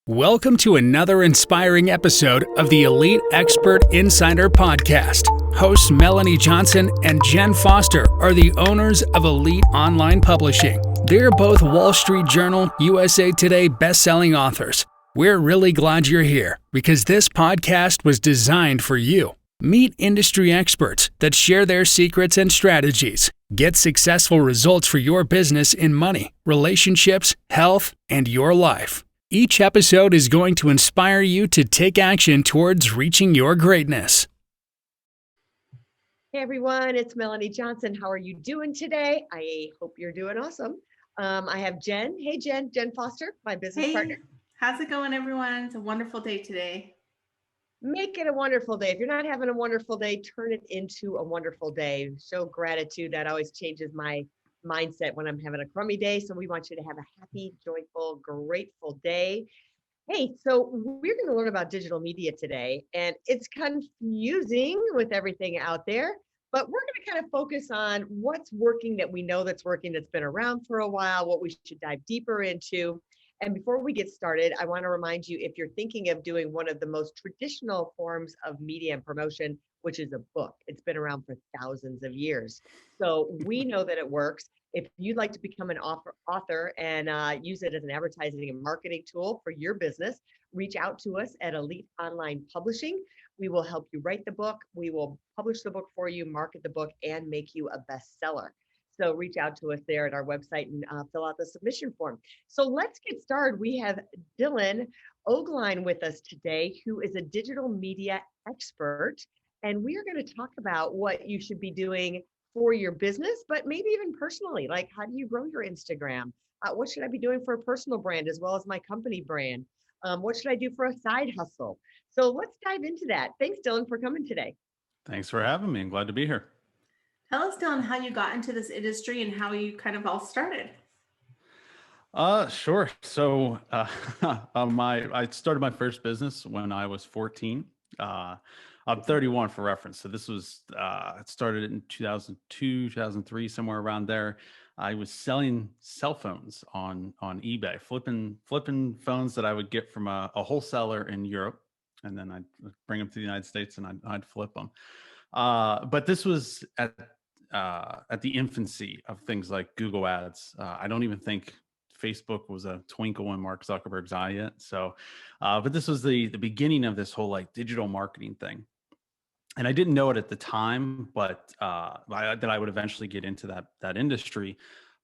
Welcome to another inspiring episode of the Elite Expert Insider Podcast. Hosts Melanie Johnson and Jen Foster are the owners of Elite Online Publishing. They're both Wall Street Journal, USA Today best-selling authors. We're really glad you're here because this podcast was designed for you. Meet industry experts that share their secrets and strategies. Get successful results for your business in money, relationships, health, and your life. Each episode is going to inspire you to take action towards reaching your greatness. Hey everyone, it's Melanie Johnson. How are you doing today? I hope you're doing awesome. I have Jen. Hey Jen Foster, my business partner. How's it going, everyone? It's a wonderful day today. Make it a wonderful day. If you're not having a wonderful day, turn it into a wonderful day. Show gratitude. That always changes my mindset when I'm having a crummy day. So we want you to have a happy, joyful, grateful day. Hey, so we're going to learn about digital media today, and it's confusing with everything out there, but we're going to kind of focus on what's working that we know that's working, that's been around for a while, what we should dive deeper into. And before we get started, I want to remind you, if you're thinking of doing one of the most traditional forms of media and promotion, which is a book, it's been around for thousands of years. So we know that it works. If you'd like to become an author and use it as an advertising and marketing tool for your business, reach out to us at Elite Online Publishing. We will help you write the book. We will publish the book for you, market the book, and make you a bestseller. So reach out to us there at our website and fill out the submission form. So let's get started. We have Dylan Ogline with us today, who is a digital media expert. And we are going to talk about what you should be doing for your business, but maybe even personally, like how do you grow your Instagram? What should I be doing for a personal brand as well as my company brand? What should I do for a side hustle? So let's dive into that. Thanks, Dylan, for coming today. Thanks for having me. I'm glad to be here. Tell us, Dylan, how you got into this industry and how you kind of all started. Sure. So I started my first business when I was 14. I'm 31 for reference. So this was, it started in 2002, 2003, somewhere around there. I was selling cell phones on eBay, flipping phones that I would get from a wholesaler in Europe. And then I'd bring them to the United States and I'd flip them. But this was at the infancy of things like Google ads. I don't even think Facebook was a twinkle in Mark Zuckerberg's eye yet. So, but this was the beginning of this whole like digital marketing thing. And I didn't know it at the time, but that I would eventually get into that industry.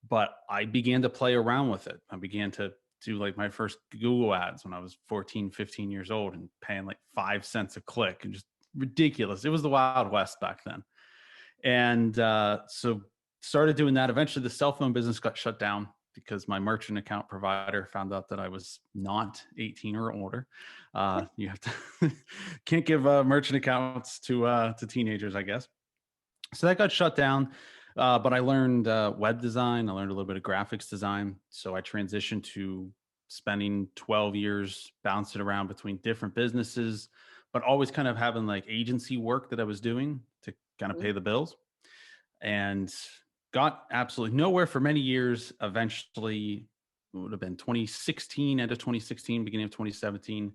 But I began to play around with it. I began to do like my first Google ads when I was 14, 15 years old and paying like 5 cents a click and just ridiculous. It was the Wild West back then. And so started doing that. Eventually the cell phone business got shut down because my merchant account provider found out that I was not 18 or older. You have to can't give merchant accounts to teenagers, I guess. So that got shut down. But I learned web design. I learned a little bit of graphics design. So I transitioned to spending 12 years bouncing around between different businesses, but always kind of having like agency work that I was doing to kind of pay the bills. And got absolutely nowhere for many years. Eventually, it would have been 2016, end of 2016, beginning of 2017,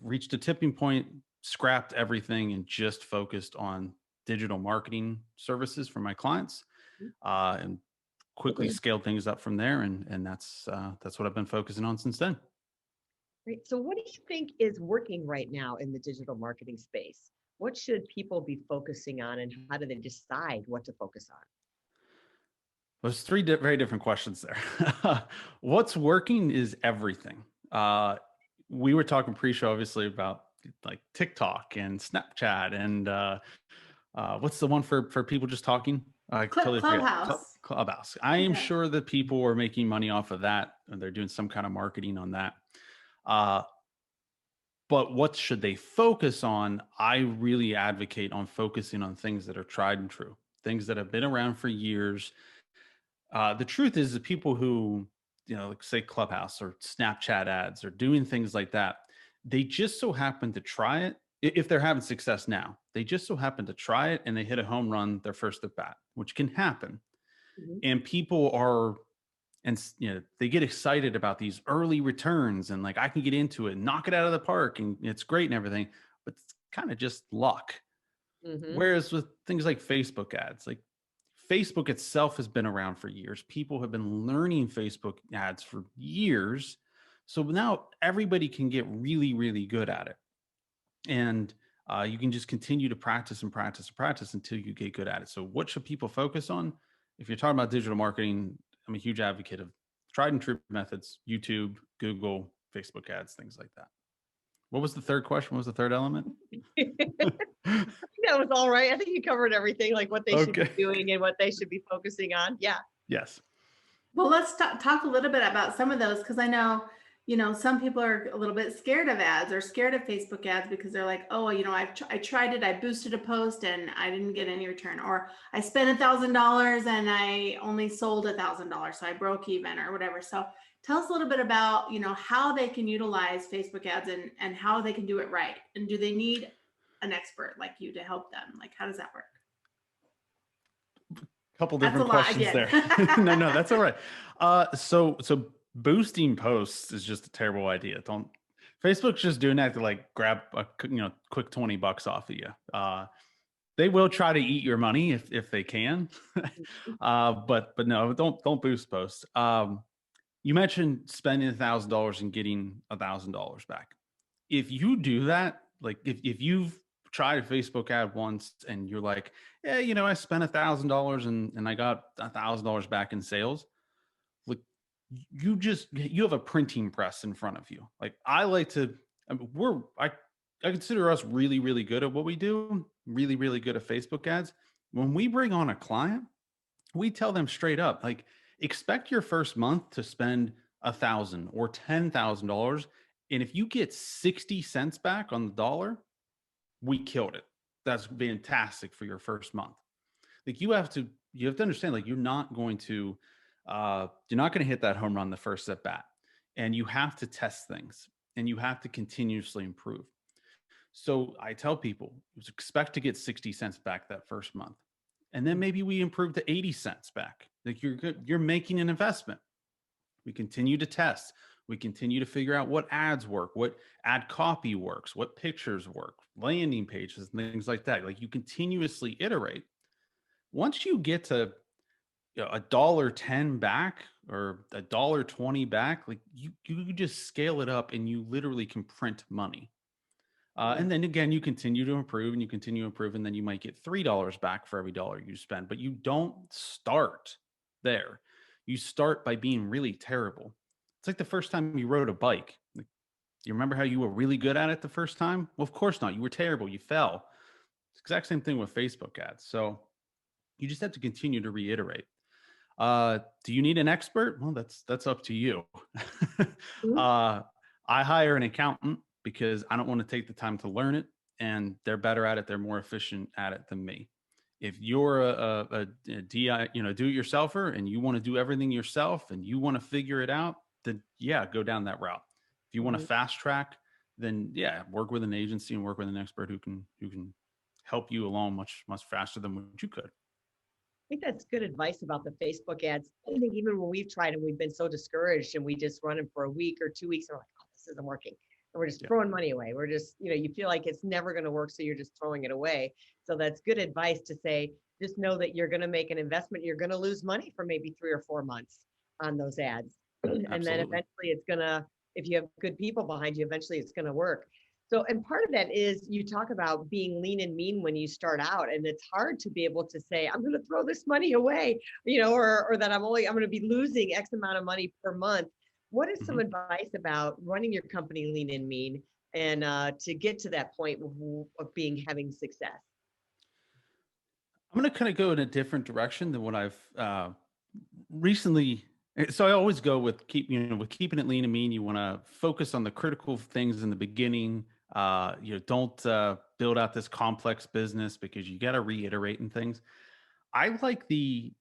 reached a tipping point, scrapped everything, and just focused on digital marketing services for my clients, and quickly scaled things up from there. And that's what I've been focusing on since then. Great. So what do you think is working right now in the digital marketing space? What should people be focusing on, and how do they decide what to focus on? There's three very different questions there. What's working is everything. We were talking pre-show, obviously, about like TikTok and Snapchat and what's the one for people just talking? Clubhouse. Clubhouse. I am sure that people are making money off of that, and they're doing some kind of marketing on that. But what should they focus on? I really advocate on focusing on things that are tried and true, things that have been around for years. The truth is that people who, like say Clubhouse or Snapchat ads or doing things like that, they just so happen to try it. If they're having success now, they just so happen to try it and they hit a home run their first at bat, which can happen. And people are and they get excited about these early returns and like I can get into it and knock it out of the park and it's great and everything, but it's kind of just luck. Mm-hmm. Whereas with things like Facebook ads, like Facebook itself has been around for years. People have been learning Facebook ads for years. So now everybody can get really, really good at it. And you can just continue to practice and practice and practice until you get good at it. So what should people focus on? If you're talking about digital marketing, I'm a huge advocate of tried and true methods: YouTube, Google, Facebook ads, things like that. What was the third question? What was the third element? That was all right. I think you covered everything, like what they should be Okay. doing and what they should be focusing on. Yeah. Yes. Well, let's talk a little bit about some of those, because I know, some people are a little bit scared of ads or scared of Facebook ads because they're like, oh, I tried it, I boosted a post and I didn't get any return, or I spent $1,000 and I only sold $1,000, so I broke even or whatever. So tell us a little bit about, how they can utilize Facebook ads and how they can do it right. And do they need an expert like you to help them? Like, how does that work? Couple That's different a lot questions again. there. No, that's all right. So boosting posts is just a terrible idea. Don't Facebook's just doing that to like grab a quick $20 off of you. They will try to eat your money if they can. But no, don't boost posts. You mentioned spending $1,000 and getting $1,000 back. If you do that, like if you've tried a Facebook ad once and you're like, yeah, I spent $1,000 and I got $1,000 back in sales. Like you have a printing press in front of you. Like I like to, I mean, I consider us really, really good at what we do, really, really good at Facebook ads. When we bring on a client, we tell them straight up, like, expect your first month to spend $1,000 or $10,000. And if you get 60 cents back on the dollar, we killed it. That's fantastic for your first month. Like you have to understand, like you're not going to hit that home run the first at bat. And you have to test things and you have to continuously improve. So I tell people, expect to get 60 cents back that first month. And then maybe we improve to 80 cents back. Like you're making an investment. We continue to test. We continue to figure out what ads work, what ad copy works, what pictures work, landing pages, and things like that. Like you continuously iterate. Once you get to $1.10 back or $1.20 back, like you just scale it up and you literally can print money. And then again, you continue to improve and you continue to improve, and then you might get $3 back for every dollar you spend. But you don't start there. You start by being really terrible. It's like the first time you rode a bike. Like, you remember how you were really good at it the first time? Well, of course not. You were terrible. You fell. It's the exact same thing with Facebook ads. So you just have to continue to reiterate. Do you need an expert? Well, that's up to you. I hire an accountant because I don't want to take the time to learn it, and they're better at it. They're more efficient at it than me. If you're a do-it-yourselfer and you want to do everything yourself and you want to figure it out, then yeah, go down that route. If you want to fast track, then yeah, work with an agency and work with an expert who can help you along much faster than what you could. I think that's good advice about the Facebook ads. I think even when we've tried them, we've been so discouraged and we just run them for a week or 2 weeks and we're like, oh, this isn't working. And we're just throwing money away. We're just, you feel like it's never going to work. So you're just throwing it away. So that's good advice to say, just know that you're going to make an investment. You're going to lose money for maybe 3 or 4 months on those ads. And then eventually it's going to, if you have good people behind you, eventually it's going to work. So, and part of that is you talk about being lean and mean when you start out, and it's hard to be able to say, I'm going to throw this money away, or that I'm going to be losing X amount of money per month. What is some advice about running your company lean and mean and to get to that point of having success? I'm going to kind of go in a different direction than what I've recently. So I always go with keeping it lean and mean. You want to focus on the critical things in the beginning. Don't build out this complex business because you got to reiterate and things. I like the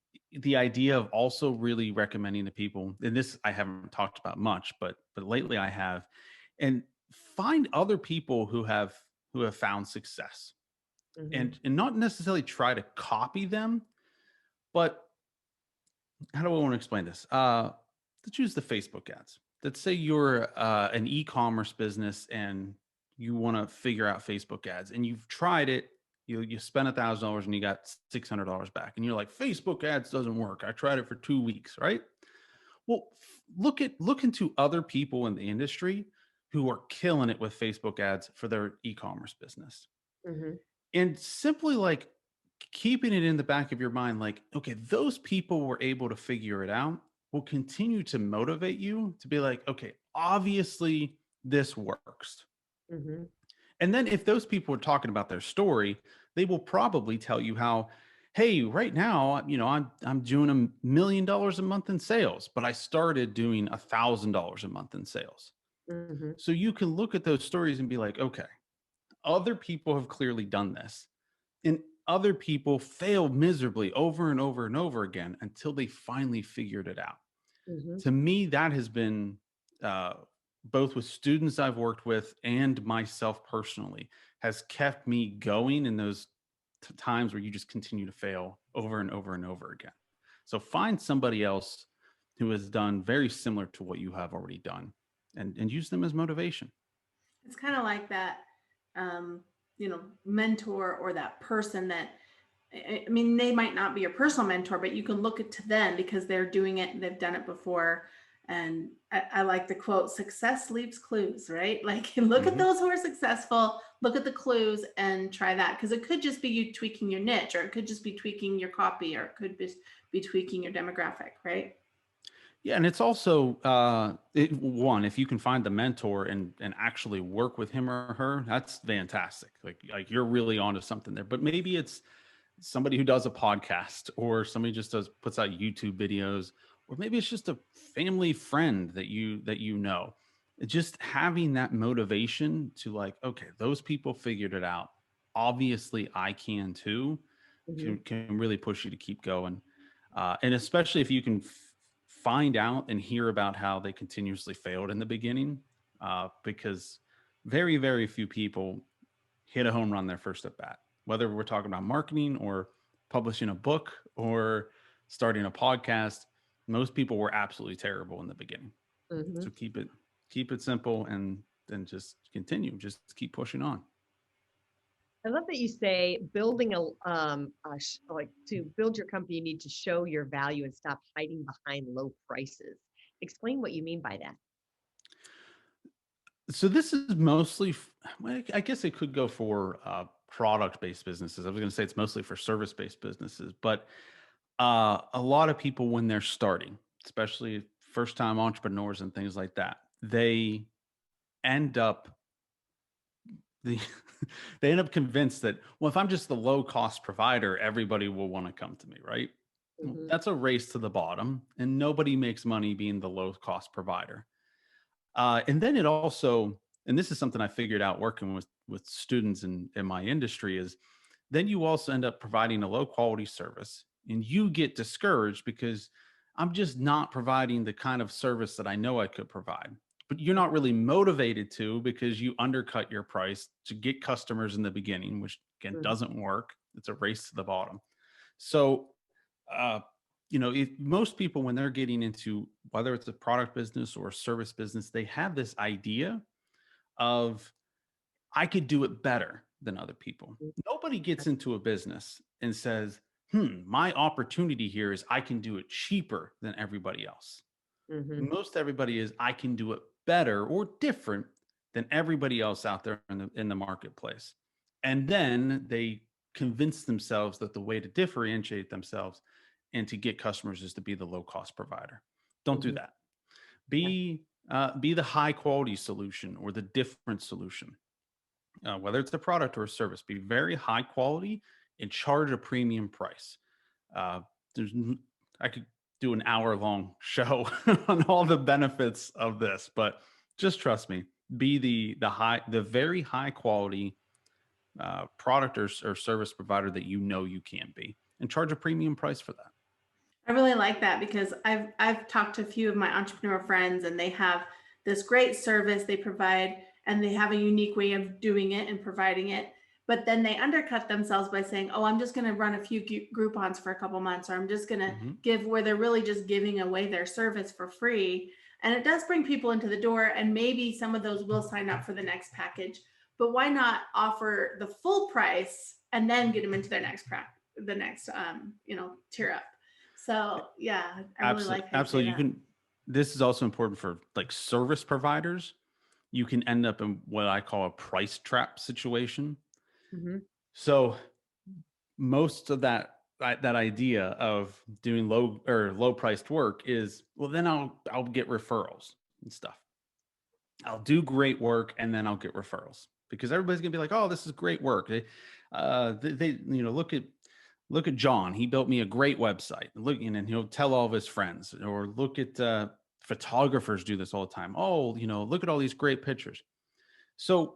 idea of also really recommending to people, and this I haven't talked about much, but lately I have, and find other people who have found success, and not necessarily try to copy them, but how do I want to explain this? let's use the Facebook ads. Let's say you're an e-commerce business and you want to figure out Facebook ads, and you've tried it. You spent $1,000 and you got $600 back, and you're like, Facebook ads doesn't work. I tried it for 2 weeks, right? Well, look into other people in the industry who are killing it with Facebook ads for their e-commerce business. Mm-hmm. And simply like keeping it in the back of your mind, like, okay, those people were able to figure it out, will continue to motivate you to be like, okay, obviously this works. Mm-hmm. And then if those people are talking about their story, they will probably tell you how, hey, right now, I'm doing $1 million a month in sales, but I started doing $1,000 a month in sales. Mm-hmm. So you can look at those stories and be like, okay, other people have clearly done this. And other people failed miserably over and over and over again until they finally figured it out. Mm-hmm. To me, that has been both with students I've worked with and myself personally, has kept me going in those times where you just continue to fail over and over and over again. So find somebody else who has done very similar to what you have already done, and use them as motivation. It's kind of like that, mentor or that person that, I mean, they might not be your personal mentor, but you can look to them because they're doing it and they've done it before. And I like the quote, success leaves clues, right? Like look at those who are successful, look at the clues and try that. Because it could just be you tweaking your niche, or it could just be tweaking your copy, or it could be tweaking your demographic, right? Yeah, and it's also one, if you can find the mentor and actually work with him or her, that's fantastic. Like you're really onto something there. But maybe it's somebody who does a podcast, or somebody just puts out YouTube videos, or maybe it's just a family friend that you know. Just having that motivation to like, okay, those people figured it out. Obviously, I can too. Mm-hmm. Can really push you to keep going. And especially if you can find out and hear about how they continuously failed in the beginning, because very, very few people hit a home run their first at bat, whether we're talking about marketing or publishing a book or starting a podcast. Most people were absolutely terrible in the beginning. Mm-hmm. So keep it simple, and then just continue, just keep pushing on. I love that you say building like to build your company, you need to show your value and stop hiding behind low prices. Explain what you mean by that. So this is mostly, I guess it could go for product-based businesses. I was going to say it's mostly for service-based businesses, but a lot of people when they're starting, especially first-time entrepreneurs and things like that, they end up they end up convinced that, well, if I'm just the low-cost provider, everybody will want to come to me, right? Well, Mm-hmm. that's a race to the bottom, and nobody makes money being the low-cost provider. And then it also, and this is something I figured out working with students in my industry, is then you also end up providing a low quality service, and you get discouraged because I'm just not providing the kind of service that I know I could provide. But you're not really motivated to, because you undercut your price to get customers in the beginning, which again Mm-hmm. doesn't work. It's a race to the bottom. So, if most people, when they're getting into whether it's a product business or a service business, they have this idea of, I could do it better than other people. Nobody gets into a business and says, my opportunity here is I can do it cheaper than everybody else. Mm-hmm. Most everybody is, I can do it better or different than everybody else out there in the marketplace. And then they convince themselves that the way to differentiate themselves and to get customers is to be the low cost provider. Don't do Mm-hmm. that. Be the high quality solution or the different solution. Whether it's a product or a service, be very high quality and charge a premium price. Uh, I could do an hour-long show on all the benefits of this, but just trust me. Be the very high quality product or service provider that you know you can be, and charge a premium price for that. I really like that because I've talked to a few of my entrepreneur friends, and they have this great service they provide, and they have a unique way of doing it and providing it. but then they undercut themselves by saying, oh, I'm just going to run a few Groupons for a couple months, or I'm just going to give, where they're really just giving away their service for free. And it does bring people into the door, and maybe some of those will sign up for the next package, but why not offer the full price and then get them into their next tier up. So yeah, I really like how absolutely. you say that. This is also important for like service providers. You can end up in what I call a price trap situation. Mm-hmm. So most of that idea of doing low priced work is, well, then I'll get referrals and stuff. I'll do great work and then I'll get referrals, because everybody's gonna be like, oh, this is great work. They look at John. He built me a great website. And he'll tell all of his friends. Or look at photographers do this all the time. Oh, look at all these great pictures. So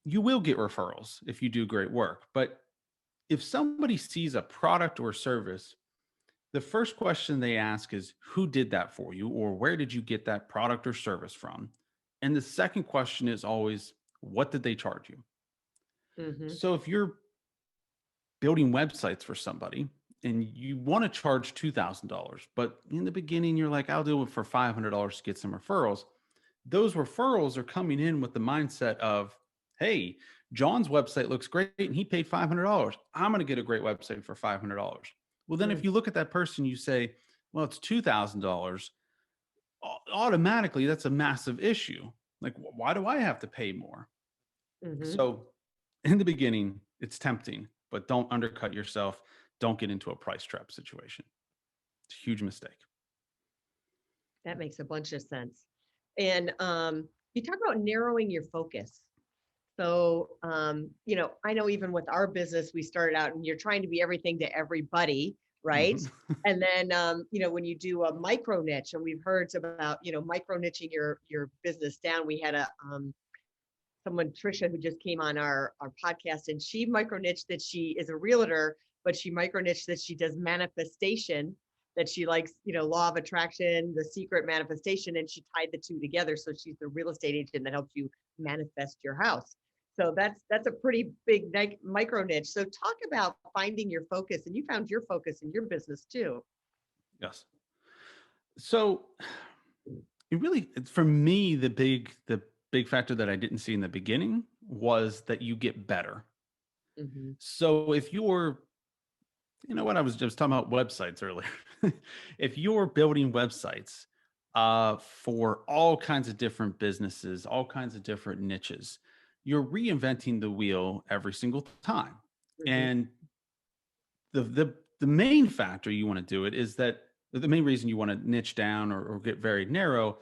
you will get referrals if you do great work. But if somebody sees a product or service, the first question they ask is, who did that for you? Or where did you get that product or service from? And the second question is always, what did they charge you? Mm-hmm. So if you're building websites for somebody and you want to charge $2,000, but in the beginning you're like, I'll do it for $500 to get some referrals. Those referrals are coming in with the mindset of, hey, John's website looks great and he paid $500. I'm going to get a great website for $500. Well, then if you look at that person, you say, well, it's $2,000. Automatically, that's a massive issue. Like, why do I have to pay more? Mm-hmm. So in the beginning, it's tempting, but don't undercut yourself. Don't get into a price trap situation. It's a huge mistake. That makes a bunch of sense. And you talk about narrowing your focus. So, I know even with our business, we started out and you're trying to be everything to everybody, right? Mm-hmm. And then, when you do a micro niche, and we've heard about, micro niching your business down. We had someone, Trisha, who just came on our podcast, and she micro niched that she is a realtor, but she micro niched that she does manifestation, that she likes, law of attraction, the secret manifestation, and she tied the two together. So she's the real estate agent that helps you manifest your house. So that's a pretty big micro niche. So talk about finding your focus, and you found your focus in your business too. Yes. So it really, for me, the big factor that I didn't see in the beginning was that you get better. Mm-hmm. So if you're, I was just talking about websites earlier. If you're building websites for all kinds of different businesses, all kinds of different niches, you're reinventing the wheel every single time. Mm-hmm. And the main factor you want to do it is that the main reason you want to niche down or get very narrow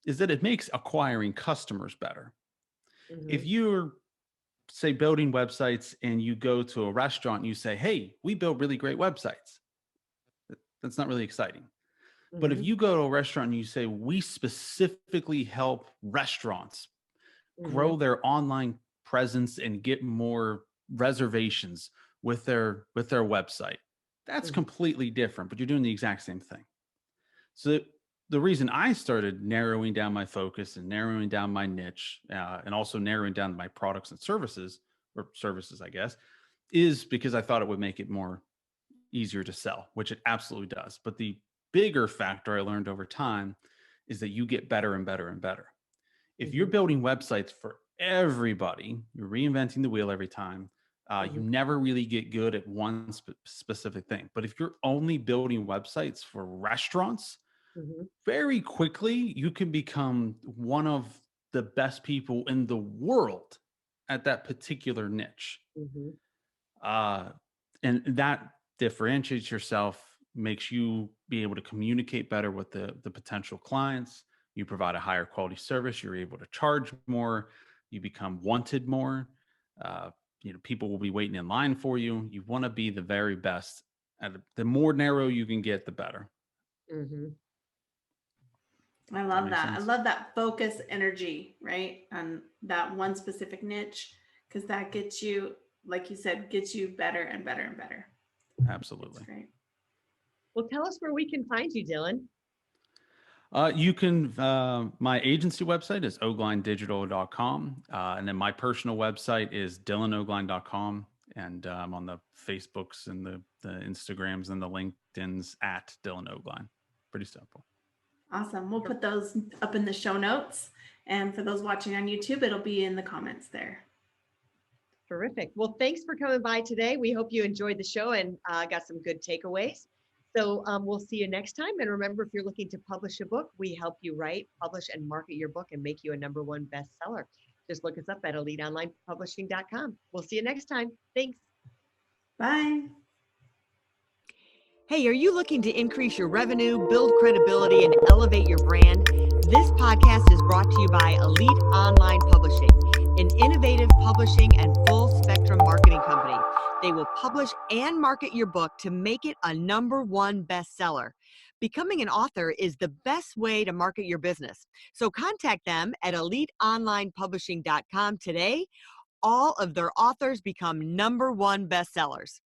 is that it makes acquiring customers better. Mm-hmm. If you're, say, building websites and you go to a restaurant and you say, hey, we build really great websites, that's not really exciting. Mm-hmm. But if you go to a restaurant and you say, we specifically help restaurants grow their online presence and get more reservations with their website, that's completely different, but you're doing the exact same thing. So the reason I started narrowing down my focus and narrowing down my niche and also narrowing down my products and services, I guess, is because I thought it would make it more easier to sell, which it absolutely does. But the bigger factor I learned over time is that you get better and better and better. If you're building websites for everybody, you're reinventing the wheel every time. You never really get good at one specific thing. But if you're only building websites for restaurants, very quickly you can become one of the best people in the world at that particular niche. And that differentiates yourself, makes you be able to communicate better with the potential clients. You provide a higher quality service. You're able to charge more. You become wanted more. People will be waiting in line for you. You want to be the very best. And the more narrow you can get, the better. I love that. I love that focus energy, right? On that one specific niche, because that gets you, like you said, gets you better and better and better. Absolutely. That's great. Well, tell us where we can find you, Dylan. You can, my agency website is oglinedigital.com. And then my personal website is dylanogline.com. And I'm on the Facebooks and the Instagrams and the LinkedIn's at Dylan Ogline. Pretty simple. Awesome. We'll put those up in the show notes. And for those watching on YouTube, it'll be in the comments there. Terrific. Well, thanks for coming by today. We hope you enjoyed the show and got some good takeaways. So we'll see you next time. And remember, if you're looking to publish a book, we help you write, publish, and market your book and make you a #1 bestseller. Just look us up at eliteonlinepublishing.com. We'll see you next time. Thanks. Bye. Hey, are you looking to increase your revenue, build credibility, and elevate your brand? This podcast is brought to you by Elite Online Publishing, an innovative publishing and full spectrum marketing company. They will publish and market your book to make it a #1 bestseller. Becoming an author is the best way to market your business. So contact them at eliteonlinepublishing.com today. All of their authors become #1 bestsellers.